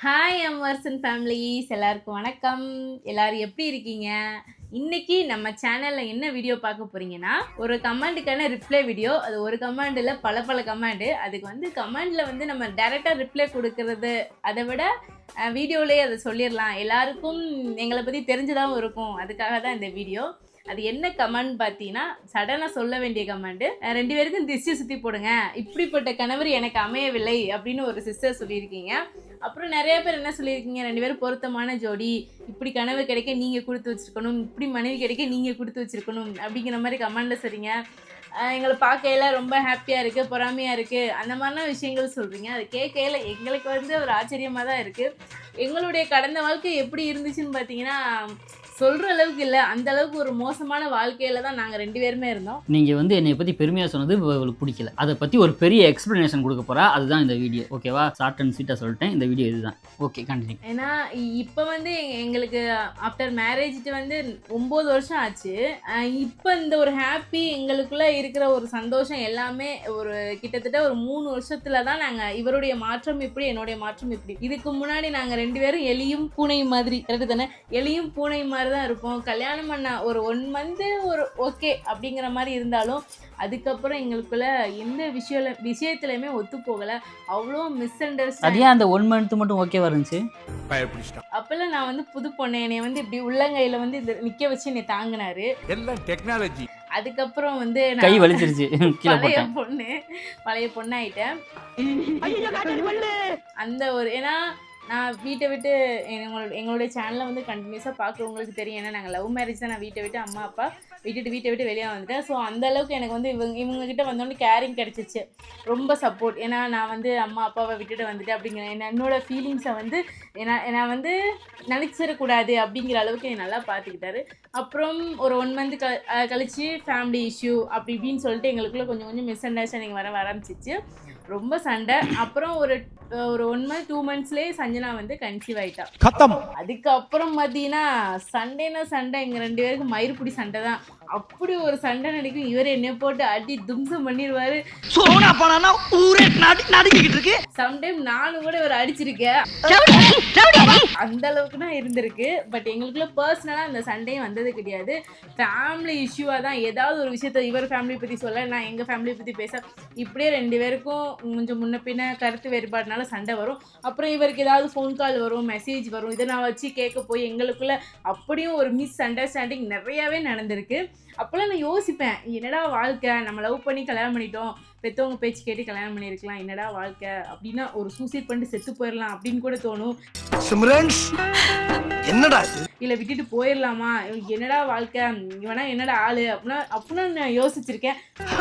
Hi அமர்சன் families, எல்லாருக்கும் வணக்கம். எல்லாரும் எப்படி இருக்கீங்க? இன்னைக்கு நம்ம சேனலில் என்ன வீடியோ பார்க்க போகிறீங்கன்னா, ஒரு கமெண்ட்டுக்கான ரிப்ளை வீடியோ. அது ஒரு கமெண்டில் பல கமெண்டு. அதுக்கு கமெண்டில் நம்ம டைரெக்டாக ரிப்ளை கொடுக்கறது அதை விட வீடியோலேயே அதை சொல்லிடலாம். எல்லாருக்கும் எங்களை பற்றி தெரிஞ்சுதான் இருக்கும். அதுக்காக தான் இந்த வீடியோ. அது என்ன கமெண்ட் பார்த்தீங்கன்னா, சடனாக சொல்ல வேண்டிய கமெண்ட்டு. 2 பேருக்கும் திசை சுற்றி போடுங்க, இப்படிப்பட்ட கணவர் எனக்கு அமையவில்லை அப்படின்னு ஒரு சிஸ்டர் சொல்லியிருக்கீங்க. அப்புறம் நிறைய பேர் என்ன சொல்லியிருக்கீங்க, 2 பேரும் பொருத்தமான ஜோடி, இப்படி கனவு கிடைக்க நீங்கள் கொடுத்து வச்சுருக்கணும், இப்படி மனைவி கிடைக்க நீங்கள் கொடுத்து வச்சுருக்கணும் அப்படிங்கிற மாதிரி கமெண்டில் சொல்கிறீங்க. எங்களை பார்க்கையில ரொம்ப ஹாப்பியாக இருக்குது, பொறாமையாக இருக்குது, அந்த மாதிரிலாம் விஷயங்கள் சொல்கிறீங்க. அது கேட்கையில் எங்களுக்கு ஒரு ஆச்சரியமாக தான் இருக்குது. எங்களுடைய கடந்த வாழ்க்கை எப்படி இருந்துச்சுன்னு பார்த்தீங்கன்னா, சொல்கிற அளவுக்கு இல்லை, அந்த அளவுக்கு ஒரு மோசமான வாழ்க்கையில் தான் நாங்கள் 2 பேருமே இருந்தோம். நீங்கள் என்னை பற்றி பெருமையாக சொன்னது உங்களுக்கு பிடிக்கல, அதை பற்றி ஒரு பெரிய எக்ஸ்ப்ளனேஷன் கொடுக்க போகிறா. அதுதான் இந்த வீடியோ. ஓகேவா? ஷார்ட் அண்ட் ஸ்வீட்டாக சொல்லிட்டேன். இந்த வீடியோ இதுதான். Okay, continue. ஏன்னா இப்போ எங்களுக்கு ஆஃப்டர் மேரேஜ்ட்டு 9 வருஷம் ஆச்சு. இப்போ இந்த ஒரு ஹாப்பி எங்களுக்குள்ளே இருக்கிற ஒரு சந்தோஷம் எல்லாமே ஒரு கிட்டத்தட்ட ஒரு 3 வருஷத்துல தான் நாங்கள் இவருடைய மாற்றம் இப்படி, என்னுடைய மாற்றம் இப்படி. இதுக்கு முன்னாடி நாங்கள் 2 பேரும் எலியும் பூனையும் மாதிரி, கரெக்டு தானே? எலியும் பூனை மாதிரி தான் இருப்போம். கல்யாணம் பண்ண ஒரு 1 மந்த் ஒரு ஓகே அப்படிங்கிற மாதிரி இருந்தாலும் அதுக்கப்புறம் எங்களுக்குள்ள எந்த விஷயத்துலையுமே ஒத்து போகலை. அவ்வளோ மிஸ் அண்டர்ஸ்டாண்டிங். அந்த 1 மந்த் மட்டும் ஓகேவா இருந்துச்சு. அப்பெல்லாம் நான் புது பொண்ணு, என்னை இப்படி உள்ளங்கையில இது நிக்க வச்சு என்னை தாங்கினாரு. எல்லாம் டெக்னாலஜி. அதுக்கப்புறம் கை வலிச்சிருச்சு. பழைய பொண்ணாயிட்டேன். அந்த ஒரு ஏன்னா நான் வீட்டை விட்டு எங்களுடைய சேனலை கண்டினியூஸாக பார்க்குறவங்களுக்கு தெரியும். ஏன்னா நாங்கள் லவ் மேரேஜ் தான். நான் வீட்டை விட்டு அம்மா அப்பா வீட்டை விட்டு வெளியே வந்துட்டேன். ஸோ அந்தளவுக்கு எனக்கு இவங்ககிட்ட வந்தோடனே கேரிங் கிடச்சிச்சு, ரொம்ப சப்போர்ட். ஏன்னா நான் அம்மா அப்பாவை விட்டுட்டு வந்துட்டேன் அப்படிங்கிற என்னோட ஃபீலிங்ஸை நான் நினச்சிடக்கூடாது அப்படிங்கிற அளவுக்கு என்னை நல்லா பார்த்துக்கிட்டாரு. அப்புறம் ஒரு 1 மந்த் கழிச்சு ஃபேமிலி இஷ்யூ அப்படி இப்படின்னு சொல்லிட்டு எங்களுக்குள்ளே கொஞ்சம் மிஸ் அண்டர்ஸ்டாண்டிங் வர ஆரம்பிச்சிச்சு. ரொம்ப சண்டை. அப்புறம் ஒரு 1 மந்த் 2 மந்த்ஸ்லேயே சஞ்சனா கன்சீவ் ஆயிட்டா. அதுக்கப்புறம் பார்த்தீங்கன்னா சண்டை எங்கள் 2 பேருக்கு மயிர்பிடி சண்டை தான். அப்படி ஒரு சண்டை நடக்கும். இவர் என்னை போட்டு அடி தும்சம் பண்ணிடுவாரு. சம்டைம் நானும் கூட இவர் அடிச்சிருக்கேன். அந்த அளவுக்கு தான் இருந்திருக்கு. பட் எங்களுக்குள்ள பர்சனலாக அந்த சண்டையும் வந்தது கிடையாது. ஃபேமிலி இஷ்யூவாக தான் ஏதாவது ஒரு விஷயத்த இவர் ஃபேமிலி பற்றி சொல்ல, நான் எங்கள் ஃபேமிலி பற்றி பேச, இப்படியே 2 பேருக்கும் கொஞ்சம் முன்ன பின்ன கருத்து வேறுபாடுனால சண்டை வரும். அப்புறம் இவருக்கு ஏதாவது ஃபோன் கால் வரும், மெசேஜ் வரும். இதை நான் வச்சு கேட்க போய் எங்களுக்குள்ள அப்படியும் ஒரு மிஸ் அண்டர்ஸ்டாண்டிங் நிறையாவே நடந்திருக்கு. அப்போல்லாம் நான் யோசிப்பேன், என்னடா வாழ்க்கை, நம்ம லவ் பண்ணி கல்யாணம் பண்ணிட்டோம், பெற்றவங்க பேச்சு கேட்டு கல்யாணம் பண்ணியிருக்கலாம், என்னடா வாழ்க்கை அப்படின்னா ஒரு சூசைட் பண்ணிட்டு செத்து போயிடலாம் அப்படின்னு கூட தோணும். என்னடா இல்லை விட்டுட்டு போயிடலாமா, என்னடா வாழ்க்கை, இவனா என்னடா ஆளு அப்படின்னா நான் யோசிச்சிருக்கேன்.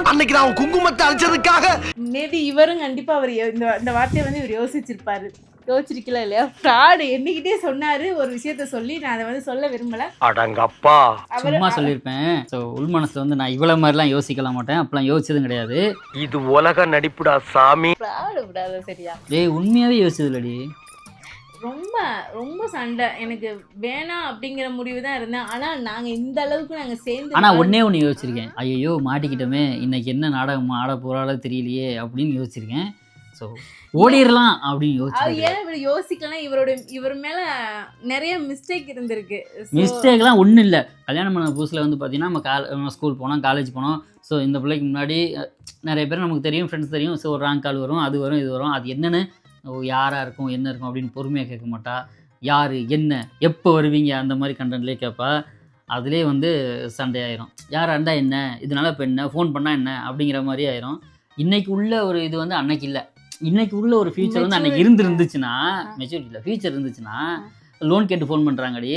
அன்னைக்கு நான் குங்குமத்தை அழிச்சதுக்காக மேபி இவரும் கண்டிப்பாக அவர் இந்த வார்த்தையை இவர் யோசிச்சிருப்பாரு. யோசிச்சிருக்கல இல்லையா? ஃப்ராடு என்னைக்கிட்டே சொன்னாரு ஒரு விஷயத்த சொல்லி, நான் அதை சொல்ல விரும்பல. அடங்கப்பா, சும்மா சொல்லியிருப்பேன். ஸோ உள் மனசுல நான் இவ்வளவு மாதிரிலாம் யோசிக்கல மாட்டேன். அப்பெல்லாம் யோசிச்சதும் கிடையாது. இது உலக நடிப்புடா சாமி. ஃப்ராடு விடாத சரியா? உண்மையாவே யோசிச்சது இல்லடி. ரொம்ப சண்டை. எனக்கு வேணாம் அப்படிங்கிற முடிவு தான் இருந்தேன். ஆனால் நாங்கள் இந்த அளவுக்கு சேர்ந்து. ஆனால் ஒன்று யோசிச்சிருக்கேன், ஐயோ மாட்டிக்கிட்டோமே, இன்னைக்கு என்ன நாடகம் ஆட போறாளோ தெரியலையே அப்படின்னு யோசிச்சிருக்கேன். ஸோ ஓடிடலாம் அப்படின்னு யோசிச்சு. ஏன் இப்படி யோசிக்கலாம்? இவர் மேலே நிறைய மிஸ்டேக் இருந்திருக்கு. மிஸ்டேக்லாம் ஒன்றும் இல்லை. கல்யாணம் பண்ண புதுசில் பார்த்தீங்கன்னா நம்ம ஸ்கூல் போனோம், காலேஜ் போனோம். ஸோ இந்த பிள்ளைக்கு முன்னாடி நிறைய பேர் நமக்கு தெரியும், ஃப்ரெண்ட்ஸ் தெரியும். ஸோ ஒரு ராங் கால் வரும், அது வரும், இது வரும். அது என்னென்னு யாராக இருக்கும், என்ன இருக்கும் அப்படின்னு பொறுமையாக கேட்க மாட்டா. யார் என்ன எப்போ வருவீங்க அந்த மாதிரி கண்டென்ட்லேயே கேட்பா. அதுலேயே சண்டையாயிரும். யாராக இருந்தால் என்ன, இதனால இப்போ என்ன, ஃபோன் பண்ணால் என்ன அப்படிங்கிற மாதிரி ஆயிரும். இன்றைக்கி உள்ள ஒரு இது அன்னைக்கு இல்லை. இன்றைக்கி உள்ள ஒரு ஃபியூச்சர் அன்றைக்கி இருந்துச்சுன்னா, மெச்சூரிட்டி இல்லை, ஃபியூச்சர் இருந்துச்சுன்னா, லோன் கேட்டு ஃபோன் பண்ணுறாங்கடி,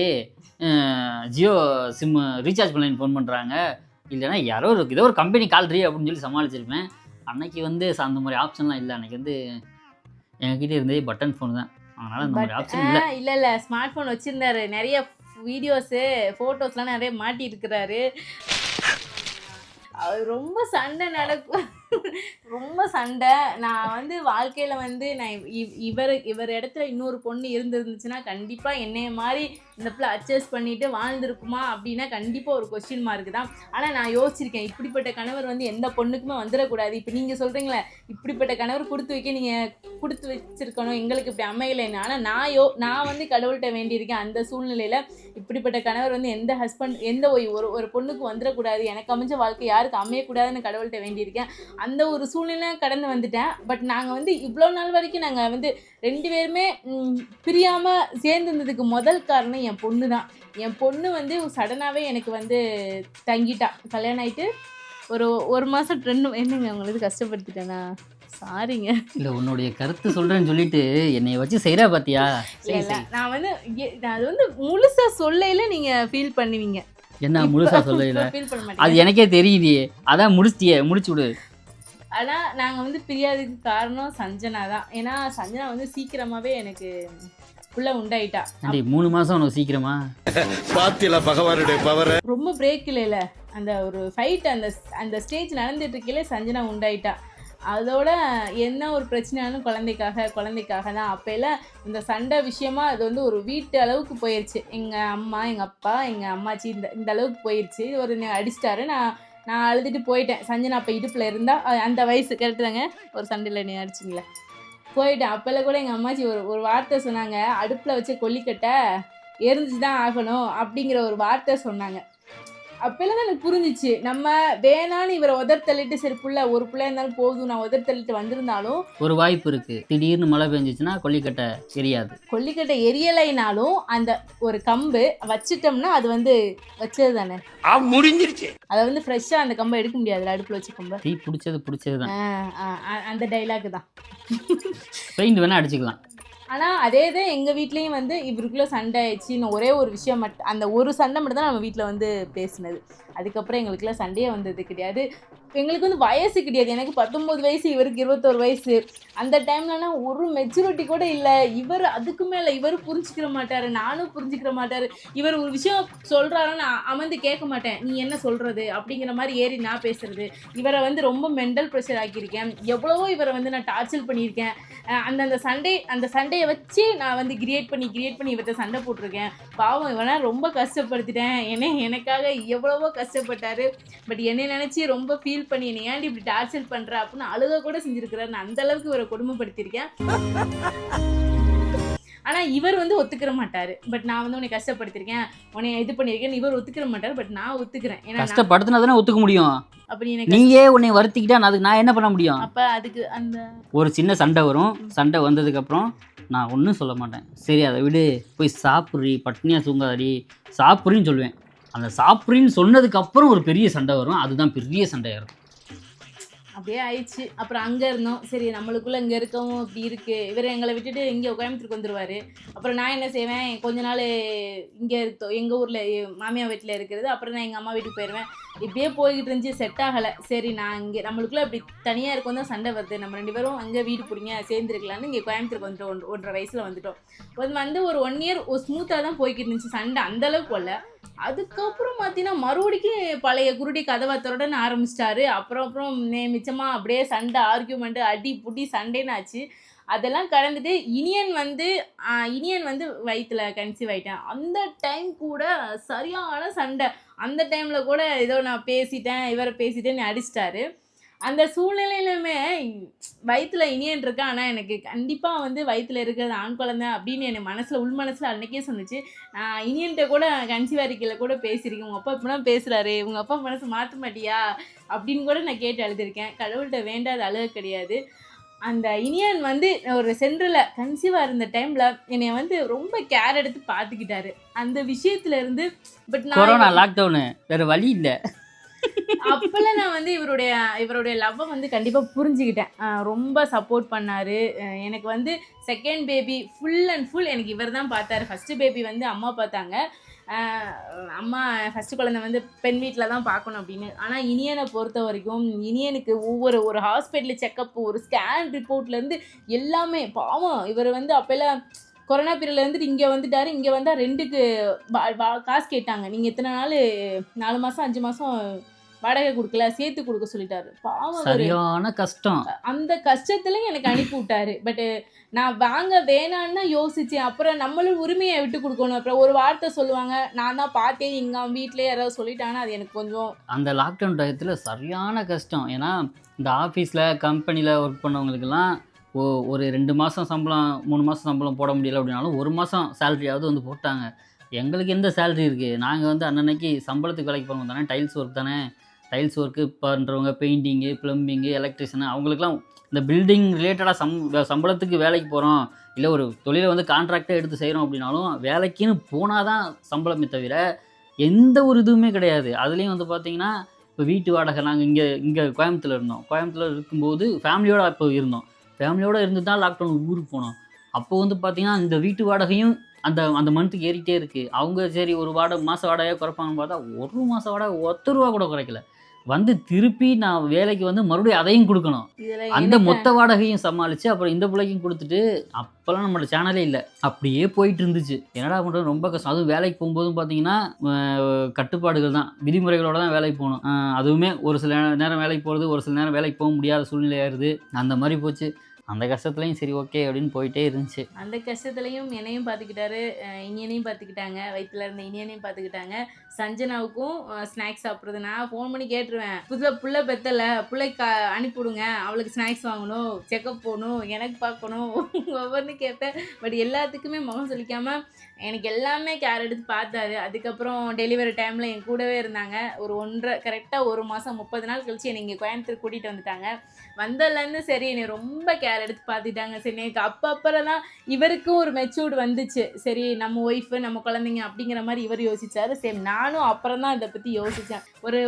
ஜியோ சிம்மு ரீசார்ஜ் பண்ணலைன்னு ஃபோன் பண்ணுறாங்க, இல்லைன்னா யாரோ ஏதோ ஒரு கம்பெனி கால்றி அப்படின்னு சொல்லி சமாளிச்சிருப்பேன். அன்றைக்கி அந்த மாதிரி ஆப்ஷன்லாம் இல்லை. அன்றைக்கி எங்ககிட்ட இருந்தே பட்டன் ஃபோன் தான். அதனால் அந்த மாதிரி ஆப்ஷன் இல்லை ஸ்மார்ட் ஃபோன் வச்சுருந்தாரு. நிறைய வீடியோஸு ஃபோட்டோஸ்லாம் நிறைய மாட்டி இருக்கிறாரு. அவர் ரொம்ப சண்டை நடக்கும். ரொம்ப சண்டை. நான் வந்து வாழ்க்கையில வந்து நான் இவர் இடத்துல இன்னொரு பொண்ணு இருந்துருந்துச்சுன்னா கண்டிப்பா என்னைய மாதிரி இந்த பிள்ளை அட்ஜஸ்ட் பண்ணிட்டு வாழ்ந்துருக்குமா அப்படின்னா கண்டிப்பா ஒரு கொஸ்டின் மார்க் தான். ஆனா நான் யோசிச்சிருக்கேன், இப்படிப்பட்ட கணவர் வந்து எந்த பொண்ணுக்குமே வந்துடக்கூடாது. இப்போ நீங்க சொல்றீங்களே இப்படிப்பட்ட கணவர் கொடுத்து வைக்க நீங்க கொடுத்து வச்சிருக்கணும், எங்களுக்கு இப்படி அமையலைன்னு. ஆனா நான் வந்து கடவுள்கிட்ட வேண்டியிருக்கேன், அந்த சூழ்நிலையில இப்படிப்பட்ட கணவர் வந்து எந்த ஹஸ்பண்ட் எந்த ஒரு பொண்ணுக்கு வந்துடக்கூடாது, எனக்கு அமைஞ்ச வாழ்க்கை யாருக்கு அமையக்கூடாதுன்னு கடவுள்கிட்ட வேண்டியிருக்கேன். அந்த ஒரு சூழ்நிலை கடந்து வந்துட்டேன். பட் நாங்கள் வந்து இவ்வளோ நாள் வரைக்கும் நாங்கள் வந்து 2 பேருமே பிரியாமல் சேர்ந்துருந்ததுக்கு முதல் காரணம் என் பொண்ணு தான். என் பொண்ணு வந்து சடனாகவே எனக்கு வந்து தங்கிட்டா. கல்யாணம் ஆகிட்டு ஒரு மாதம் 2 என்னங்க உங்களுக்கு கஷ்டப்படுத்திட்டேனா? சாரிங்க. இல்லை, உன்னுடைய கருத்து சொல்கிறேன்னு சொல்லிட்டு என்னைய வச்சு செய்கிறா பார்த்தியா? இல்லை நான் வந்து அது வந்து முழுசாக சொல்லையில் நீங்கள் ஃபீல் பண்ணுவீங்க. என்ன முழுசாக சொல்லல? ஃபீல் பண்ண மாட்டீங்க. அது எனக்கே தெரியலையே, அதான் முடிச்சு விடு. ஆனால் நாங்கள் வந்து பிரியாததுக்கு காரணம் சஞ்சனா தான். ஏன்னா சஞ்சனா வந்து சீக்கிரமாகவே எனக்கு புள்ள உண்டாயிட்டா. 3 மாதம் உனக்கு சீக்கிரமா? பாத்தியல பகவானுடைய பவர். ரொம்ப பிரேக் இல்லைல்ல, அந்த ஒரு ஃபைட் அந்த ஸ்டேஜ் நடந்துட்டு இருக்கையில சஞ்சனா உண்டாயிட்டா. அதோட என்ன ஒரு பிரச்சனைனாலும் குழந்தைக்காக தான். அப்போல்லாம் இந்த சண்டை விஷயமா அது வந்து ஒரு வீட்டு அளவுக்கு போயிடுச்சு. எங்கள் அம்மா, எங்கள் அப்பா, எங்கள் அம்மாச்சி இந்த அளவுக்கு போயிடுச்சு. ஒரு அடிச்சிட்டாரு. நான் அழுதுட்டு போயிட்டேன். சஞ்சனா அப்போ இடுப்பில் இருந்தால் அந்த வயசு கரெக்டு தாங்க. ஒரு சண்டையில் நீ அடிச்சிங்களே போயிட்டேன். அப்போல்லாம் கூட எங்கள் அம்மாச்சி ஒரு வார்த்தை சொன்னாங்க, அடுப்பில் வச்சு கொல்லிக்கட்டை எரிஞ்சு தான் ஆகணும் அப்படிங்கிற ஒரு வார்த்தை சொன்னாங்க. அப்போல்லாம் தான் எனக்கு புரிஞ்சிச்சு, நம்ம வேணான்னு இவரை தள்ளிட்டு சரி ஒரு பிள்ளை இருந்தாலும் போதும் நான் தள்ளிட்டு வந்திருந்தாலும் ஒரு வாய்ப்பு இருக்குது, திடீர்னு மழை பெஞ்சிச்சுன்னா கொல்லிக்கட்டை எரியாது. கொல்லிக்கட்டை எரியலைனாலும் அந்த ஒரு கம்பு வச்சிட்டோம்னா அது வந்து வச்சது தானே, முடிஞ்சிருச்சு. அதை வந்து ஃப்ரெஷ்ஷாக அந்த கம்பை எடுக்க முடியாது அடுப்பில் வச்சு கம்பை. தீ பிடிச்சது தான். அந்த டைலாக் தான். பெயிண்ட் வேணால் அடிச்சுக்கலாம். ஆனால் அதே தான் எங்கள் வீட்லேயும் வந்து இவருக்குள்ளே சண்டை ஆயிடுச்சு. இன்னும் ஒரே ஒரு விஷயம் மட்டும், அந்த ஒரு சண்டை மட்டும் தான் நம்ம வீட்டில் வந்து பேசினது. அதுக்கப்புறம் எங்களுக்குலாம் சண்டையே வந்தது கிடையாது. எங்களுக்கு வந்து வயசு கிடையாது. எனக்கு 19 வயசு, இவருக்கு 21 வயசு. அந்த டைம்லலாம் ஒரு மெச்சூரிட்டி கூட இல்லை. இவர் அதுக்கு மேலே இவர் புரிஞ்சுக்கிற மாட்டார், நானும் புரிஞ்சுக்கிற மாட்டார். இவர் ஒரு விஷயம் சொல்கிறாருன்னு நான் அமர்ந்து கேட்க மாட்டேன், நீ என்ன சொல்கிறது அப்படிங்கிற மாதிரி ஏறி நான் பேசுறது. இவரை வந்து ரொம்ப மென்டல் ப்ரெஷர் ஆக்கியிருக்கேன். எவ்வளவோ இவரை வந்து நான் டார்ச்சர் பண்ணியிருக்கேன். அந்த சண்டையை வச்சு நான் வந்து கிரியேட் பண்ணி இவர்கிட்ட சண்டை போட்டிருக்கேன். பாவம் இவனா ரொம்ப கஷ்டப்படுத்திட்டேன். எனக்காக எவ்வளவோ கஷ்டப்பட்டார். பட் என்னை நினச்சி ரொம்ப ஃபீல் பண்ணி என்னை ஏன்டி இப்படி டார்ச்சர் பண்ணுற அப்படின்னு அழுக கூட செஞ்சுருக்கிறார். நான் அந்தளவுக்கு இவரை கொடுமைப்படுத்தியிருக்கேன். ஆனால் இவர் வந்து ஒத்துக்கிற மாட்டார். பட் நான் வந்து உன்னை கஷ்டப்படுத்திருக்கேன், உன்னை இது பண்ணியிருக்கேன், இவர் ஒத்துக்கிற மாட்டார். பட் நான் ஒத்துக்கிறேன். ஏன்னா கஷ்டப்படுத்தினா தானே ஒத்துக்க முடியும். அப்படி எனக்கு நீயே உன்னை வருத்திக்கிட்டா அதுக்கு நான் என்ன பண்ண முடியும்? அப்போ அதுக்கு அந்த ஒரு சின்ன சண்டை வரும். சண்டை வந்ததுக்கப்புறம் நான் ஒன்றும் சொல்ல மாட்டேன், சரி அதை விடு, போய் சாப்பிட்றி, பட்னியாக தூங்காதடி, சாப்பிட்றின்னு சொல்லுவேன். அந்த சாப்பிட்றின்னு சொன்னதுக்கப்புறம் ஒரு பெரிய சண்டை வரும். அதுதான் பெரிய சண்டையாக இருக்கும். அப்படியே ஆயிடுச்சு. அப்புறம் அங்கே இருந்தோம். சரி நம்மளுக்குள்ளே இங்கே இருக்கவும் இப்படி இருக்குது. இவர் எங்களை விட்டுட்டு இங்கே கோயம்புத்தூருக்கு வந்துடுவார். அப்புறம் நான் என்ன செய்வேன், கொஞ்ச நாள் இங்கே எங்கள் ஊரில் மாமியார் வீட்டில் இருக்கிறது. அப்புறம் நான் எங்கள் அம்மா வீட்டுக்கு போயிடுவேன். இப்படியே போய்கிட்டு இருந்துச்சு. செட் ஆகலை. சரி நான் இங்கே நம்மளுக்குள்ளே இப்படி தனியாக இருக்கும் தான் சண்டை வருது, நம்ம 2 பேரும் அங்கே வீடு பிடிங்க சேர்ந்துருக்கலான்னு இங்கே கோயம்புத்தூருக்கு வந்துட்டோம். 1.5 வயசில் வந்துட்டோம். வந்து ஒரு 1 இயர் ஸ்மூத்தாக தான் போய்கிட்டு இருந்துச்சு. சண்டை அந்தளவுக்கு வரல. அதுக்கப்புறம் பார்த்தீங்கன்னா மறுபடிக்கும் பழைய குருடி கதவாத்தரோடன்னு ஆரம்பிச்சிட்டாரு. அப்புறம் மிச்சமாக அப்படியே சண்டை, ஆர்கியூமெண்ட்டு, அடி புடி சண்டைன்னு ஆச்சு. அதெல்லாம் கடந்துட்டு இனியன் வந்து வயிற்றுல கன்சீவ் ஆகிட்டேன். அந்த டைம் கூட சரியான சண்டை. அந்த டைமில் கூட ஏதோ நான் இவரை பேசிட்டேன்னு அடிச்சிட்டாரு. அந்த சூழ்நிலையிலுமே வயிற்றுல இனியன் இருக்கா, ஆனால் எனக்கு கண்டிப்பாக வந்து வயிற்றுல இருக்கிறது ஆண் குழந்தை அப்படின்னு என் உள் மனசில் அன்றைக்கே சொன்னிச்சு. நான் இனியன்கிட்ட கூட கன்சீவ் அறிக்கையில் கூட பேசியிருக்கேன், உங்கள் அப்பா இப்படிலாம் பேசுகிறாரு, உங்கள் அப்பா மனசு மாற்ற மாட்டியா அப்படின்னு கூட நான் கேட்டு அழுதுருக்கேன். கடவுள்கிட்ட வேண்டாத அழுக கிடையாது. அந்த இனியன் வந்து ஒரு சென்ட்ரலில் கன்சீவாக இருந்த டைமில் என்னை வந்து ரொம்ப கேர் எடுத்து பார்த்துக்கிட்டாரு. அந்த விஷயத்துலேருந்து பட் கொரோனா லாக்டவுனு வேறு வழி இல்லை. அப்பெல்லாம் நான் வந்து இவருடைய லவ்வை வந்து கண்டிப்பாக புரிஞ்சுக்கிட்டேன். ரொம்ப சப்போர்ட் பண்ணார். எனக்கு வந்து second baby full and full எனக்கு இவர் தான் பார்த்தாரு. ஃபஸ்ட்டு பேபி வந்து அம்மா பார்த்தாங்க. அம்மா ஃபஸ்ட்டு குழந்தை வந்து பெண் வீட்டில் தான் பார்க்கணும் அப்படின்னு. ஆனால் இனியனை பொறுத்த வரைக்கும் இனியனுக்கு ஒரு ஹாஸ்பிட்டல் செக்கப்பு, ஒரு ஸ்கேன் ரிப்போர்ட்லேருந்து எல்லாமே பாவம். இவர் வந்து அப்போல்லாம் கொரோனா பீரியடில் இருந்துட்டு இங்கே வந்துட்டார். இங்கே வந்தால் 2க்கு காசு கேட்டாங்க, நீங்கள் எத்தனை நாள் 4 மாதம் 5 மாதம் வாடகை கொடுக்கல, சேர்த்து கொடுக்க சொல்லிட்டாரு. பாவம் அவரு. சரியான கஷ்டம். அந்த கஷ்டத்துலயும் எனக்கு அனுப்பி விட்டாரு. பட் நான் வாங்க வேணான்னு தான் யோசிச்சேன். அப்புறம் நம்மளும் உரிமையை விட்டு கொடுக்கணும். அப்புறம் ஒரு வார்த்தை சொல்லுவாங்க, நான் தான் பார்த்தேன், இங்கே வீட்டிலே யாராவது சொல்லிட்டாங்கன்னா அது எனக்கு கொஞ்சம் அந்த லாக்டவுன் டயத்தில் சரியான கஷ்டம். ஏன்னா இந்த ஆஃபீஸில் கம்பெனியில் ஒர்க் பண்ணவங்களுக்கெல்லாம் ஒரு 2 மாதம் சம்பளம் 3 மாதம் சம்பளம் போட முடியல அப்படின்னாலும் 1 மாதம் சேலரியாவது வந்து போட்டாங்க. எங்களுக்கு எந்த சேலரி இருக்குது? நாங்கள் வந்து அன்னன்னைக்கு சம்பளத்துக்கு வேலைக்கு போகிறவங்க தானே, டைல்ஸ் ஒர்க் தானே. டைல்ஸ் ஒர்க்கு பண்ணுறவங்க, பெயிண்டிங்கு, ப்ளம்பிங்கு, எலக்ட்ரிஷியனு, அவங்களுக்குலாம் இந்த பில்டிங் ரிலேட்டடாக சம்பளத்துக்கு வேலைக்கு போகிறோம், இல்லை ஒரு தொழிலை வந்து கான்ட்ராக்டாக எடுத்து செய்கிறோம் அப்படின்னாலும் வேலைக்குன்னு போனால் தான் சம்பளமே தவிர எந்த ஒரு இதுவுமே கிடையாது. அதுலேயும் வந்து பார்த்திங்கன்னா இப்போ வீட்டு வாடகை நாங்கள் இங்கே கோயம்புத்தூரில் இருந்தோம். கோயம்புத்தூரில் இருக்கும்போது ஃபேமிலியோடு அப்போ இருந்தோம். ஃபேமிலியோடு இருந்து தான் லாக்டவுன் ஊருக்கு போனோம். அப்போ வந்து பார்த்திங்கன்னா இந்த வீட்டு வாடகையும் அந்த மந்த்துக்கு ஏறிட்டே இருக்குது. அவங்க சரி ஒரு மாத வாடகையாக குறைப்பாங்கன்னு பார்த்தா ஒரு மாத வாடகை ₹10 கூட குறைக்கல. வந்து திருப்பி நான் வேலைக்கு வந்து மறுபடியும் அதையும் கொடுக்கணும். இதில் அந்த மொத்த வாடகையும் சமாளித்து அப்புறம் இந்த பிள்ளைக்கும் கொடுத்துட்டு அப்போல்லாம் நம்மளோட சேனலே இல்லை. அப்படியே போயிட்டு இருந்துச்சு. என்னடா பண்ணுறது, ரொம்ப கஷ்டம். அதுவும் வேலைக்கு போகும்போதும் பார்த்தீங்கன்னா கட்டுப்பாடுகள் தான், விதிமுறைகளோடு தான் வேலைக்கு போகணும். அதுவுமே ஒரு சில நேரம் வேலைக்கு போகிறது, ஒரு சில நேரம் வேலைக்கு போக முடியாத சூழ்நிலை ஆயிடுது. அந்த மாதிரி போச்சு. அந்த கஷ்டத்துலையும் சரி ஓகே அப்படின்னு போயிட்டே இருந்துச்சு. அந்த கஷ்டத்துலையும் என்னையும் பார்த்துக்கிட்டாரு, இனியனையும் பார்த்துக்கிட்டாங்க, வயிற்றுல இருந்த இனியனையும் பார்த்துக்கிட்டாங்க. சஞ்சனாவுக்கும் ஸ்நாக்ஸ் சாப்பிட்றது நான் ஃபோன் பண்ணி கேட்டுருவேன். புள்ள பெத்தலை, பிள்ளைக்கு அனுப்பிவிடுங்க, அவளுக்கு ஸ்நாக்ஸ் வாங்கணும், செக்கப் போகணும், எனக்கு பார்க்கணும், ஒவ்வொன்றும் கேட்பேன். பட் எல்லாத்துக்குமே முகம் சொல்லிக்காமல் எனக்கு எல்லாமே கேர் எடுத்து பார்த்தாரு. அதுக்கப்புறம் டெலிவரி டைமில் என் கூடவே இருந்தாங்க. கரெக்டாக 1 மாதம் 30 நாள் கழிச்சு என்னை இங்கே கோயம்புத்தூர் கூட்டிகிட்டு வந்துட்டாங்க. வந்ததுலேருந்து சரி என்னை ரொம்ப கேர் எடுத்து பார்த்துட்டாங்க. சரி எனக்கு அப்புறம் தான் இவருக்கும் ஒரு மெச்சூர்டு வந்துச்சு. சரி நம்ம ஒய்ஃபு நம்ம குழந்தைங்க அப்படிங்கிற மாதிரி இவர் யோசிச்சார். சரி நானும் அப்புறம் தான் இதை பற்றி யோசித்தேன்.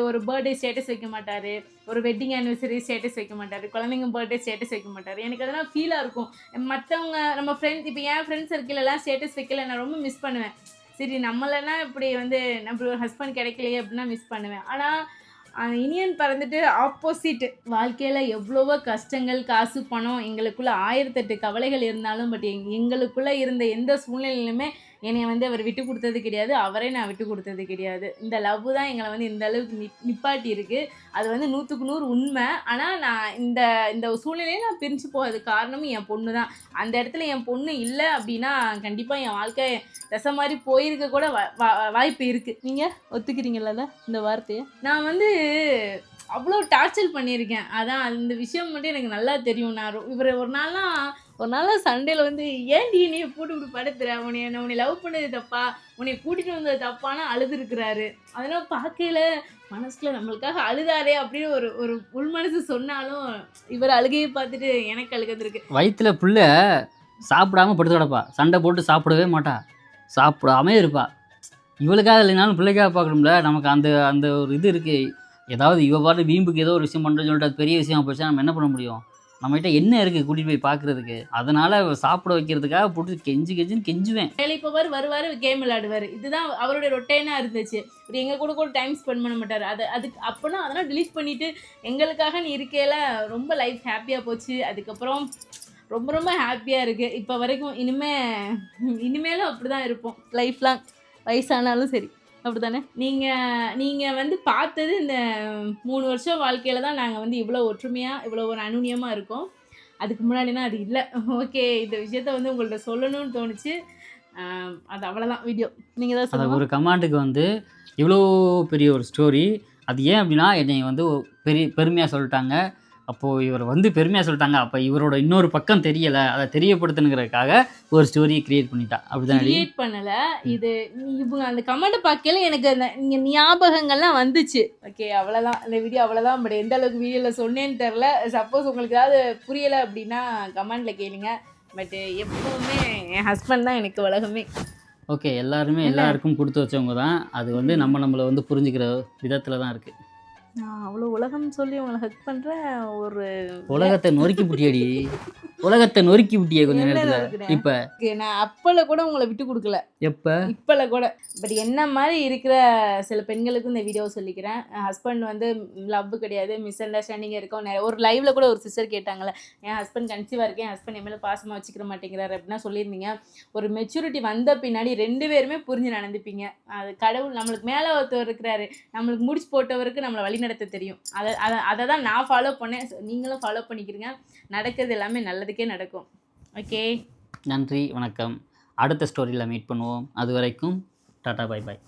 ஒரு பர்த்டே ஸ்டேட்டஸ் வைக்க மாட்டார், ஒரு வெட்டிங் ஆனிவர்சரி ஸ்டேட்டஸ் வைக்க மாட்டார், குழந்தைங்க பர்த்டே ஸ்டேட்டஸ் வைக்க மாட்டார். எனக்கு அதெல்லாம் ஃபீலாக இருக்கும். மற்றவங்க நம்ம ஃப்ரெண்ட்ஸ், இப்போ என் ஃப்ரெண்ட்ஸ் சர்க்கிளெல்லாம் ஸ்டேட்டஸ் வைக்கல, நான் ரொம்ப மிஸ் பண்ணுவேன். சரி நம்மளனா இப்படி வந்து நம்ம ஒரு ஹஸ்பண்ட் கிடைக்கலையே அப்படின்னா மிஸ் பண்ணுவேன். ஆனால் இனியன் பறந்துட்டு ஆப்போசிட். வாழ்க்கையில் எவ்வளவோ கஷ்டங்கள், காசு, பணம், எங்களுக்குள்ளே 1008 கவலைகள் இருந்தாலும் பட் எங்களுக்குள்ளே இருந்த எந்த சூழ்நிலையிலுமே என்னை வந்து அவர் விட்டு கொடுத்தது கிடையாது, அவரே நான் விட்டு கொடுத்தது கிடையாது. இந்த லவ் தான் எங்களை வந்து இந்த அளவுக்கு நிப்பாட்டி இருக்குது. அது வந்து 100க்கு 100 உண்மை. ஆனால் நான் இந்த சூழ்நிலையை நான் பிரிஞ்சு போகிறது காரணமும் என் பொண்ணு தான். அந்த இடத்துல என் பொண்ணு இல்லை அப்படின்னா கண்டிப்பாக என் வாழ்க்கை தசை மாதிரி போயிருக்க கூட வாய்ப்பு இருக்குது. நீங்கள் ஒத்துக்கிறீங்களா இந்த வார்த்தையை? நான் வந்து அவ்வளோ டார்ச்சர் பண்ணியிருக்கேன். அதான் அந்த விஷயம் மட்டும் எனக்கு நல்லா தெரியும். இவர் ஒரு நாளாக சண்டேல வந்து ஏன்டி நீ போட்டு இப்படி படுத்துற, உன்னை லவ் பண்ணது தப்பா, உன்னை கூட்டிகிட்டு வந்தது தப்பானா அழுதுருக்கிறாரு. அதெல்லாம் பார்க்கையில மனசுக்குள்ள நம்மளுக்காக அழுதாரே அப்படின்னு ஒரு உள் மனசு சொன்னாலும் இவர் அழுகையை பார்த்துட்டு எனக்கு அழுகந்திருக்கு. வயிற்றுல புள்ள சாப்பிடாம படுத்து கிடப்பா, சண்டை போட்டு சாப்பிடவே மாட்டா, சாப்பிடாமே இருப்பா. இவளுக்காக இல்லைனாலும் பிள்ளைக்காக பார்க்கணும்ல. நமக்கு அந்த ஒரு இது இருக்குது. ஏதாவது இவ பாட்டு வீம்புக்கு ஏதோ ஒரு விஷயம் பண்ணுறேன்னு சொல்லிட்டு அது பெரிய விஷயம் போச்சா நம்ம என்ன பண்ண முடியும்? நம்மகிட்ட என்ன இருக்குது கூட்டிகிட்டு போய் பார்க்குறதுக்கு? அதனால் சாப்பிட வைக்கிறதுக்காக போட்டு கெஞ்சுன்னு கெஞ்சுவேன். வேலைக்கு வருவார், கேம் விளையாடுவார். இதுதான் அவருடைய ரொட்டேனாக இருந்துச்சு. இப்படி எங்கள் கூட டைம் ஸ்பெண்ட் பண்ண மாட்டார். அதுக்கு அப்போனா அதெல்லாம் டிலீட் பண்ணிவிட்டு எங்களுக்காக நீ இருக்கையில் ரொம்ப லைஃப் ஹாப்பியாக போச்சு. அதுக்கப்புறம் ரொம்ப ரொம்ப ஹாப்பியாக இருக்குது இப்போ வரைக்கும். இனிமேலும் அப்படி தான் இருப்போம் லைஃப்லாம், வயசானாலும் சரி. அப்படி தானே? நீங்கள் வந்து பார்த்தது இந்த 3 வருஷம் வாழ்க்கையில் தான் நாங்கள் வந்து இவ்வளோ ஒற்றுமையாக, இவ்வளோ ஒரு அனுநியமாக இருக்கோம். அதுக்கு முன்னாடினா அது இல்லை. ஓகே, இந்த விஷயத்த வந்து உங்கள்கிட்ட சொல்லணும்னு தோணுச்சு. அது அவ்வளோதான் வீடியோ. நீங்கள் தான் சொல்லுங்கள். ஒரு கமாண்டுக்கு வந்து இவ்வளோ பெரிய ஒரு ஸ்டோரி. அது ஏன் அப்படின்னா என்னை வந்து பெருமையாக சொல்லிட்டாங்க. அப்போது இவர் வந்து பெருமையாக சொல்லிட்டாங்க. அப்போ இவரோட இன்னொரு பக்கம் தெரியலை, அதை தெரியப்படுத்துனுங்கிறதுக்காக ஒரு ஸ்டோரியை க்ரியேட் பண்ணிட்டா. அப்படிதான் க்ரியேட் பண்ணலை. இது இவங்க அந்த கமெண்ட்டை பார்க்கல எனக்கு அந்த ஞாபகங்கள்லாம் வந்துச்சு. ஓகே, அவ்வளோதான் இந்த வீடியோ, அவ்வளோதான். பட் எந்த அளவுக்கு வீடியோவில் சொன்னேன்னு தெரில. சப்போஸ் உங்களுக்கு ஏதாவது புரியலை அப்படின்னா கமெண்டில் கேளுங்க. பட் எப்போவுமே என் ஹஸ்பண்ட் தான் எனக்கு உலகமே. ஓகே, எல்லாருக்கும் கொடுத்து வச்சவங்க தான். அது வந்து நம்மளை வந்து புரிஞ்சுக்கிற விதத்தில் தான் இருக்குது. நான் அவ்வளோ உலகம் சொல்லி உங்களை ஹக் பண்ணுறேன். ஒரு உலகத்தை நொறுக்கி புட்டியடி. உலகத்தை நொறுக்கி விட்டியே கொஞ்ச என்ன நேரத்தில். நொறுக்குனேன்? இப்போ நான் அப்பல கூட உங்களை விட்டு கொடுக்கல, எப்போ இப்பல கூட. பட் என்ன மாதிரி இருக்கிற சில பெண்களுக்கும் இந்த வீடியோ சொல்லிக்கிறேன். ஹஸ்பண்ட் வந்து லவ் கிடையாது, மிஸ் அண்டர்ஸ்டாண்டிங் இருக்கும். ஒரு லைவ்ல கூட ஒரு சிஸ்டர் கேட்டாங்கல்ல, என் ஹஸ்பண்ட் கன்சீவா இருக்கேன், ஹஸ்பண்ட் என் மேல பாசமா வச்சுக்கிற மாட்டேங்கிறாரு அப்படின்னா சொல்லியிருந்தீங்க. ஒரு மெச்சூரிட்டி வந்த பின்னாடி 2 பேருமே புரிஞ்சு நடந்துப்பீங்க. அது கடவுள் நம்மளுக்கு மேலே ஒருத்தர் இருக்கிறாரு, நம்மளுக்கு முடிச்சு போட்டவருக்கு நம்மளை வழி நடத்த தெரியும். அதை தான் நான் ஃபாலோ பண்ணேன். நீங்களும் ஃபாலோ பண்ணிக்கிறீங்க. நடக்கிறது எல்லாமே நல்லதுக்கே நடக்கும். ஓகே, நன்றி, வணக்கம். அடுத்த ஸ்டோரியில் மீட் பண்ணுவோம். அது வரைக்கும் டாடா, பை பாய்.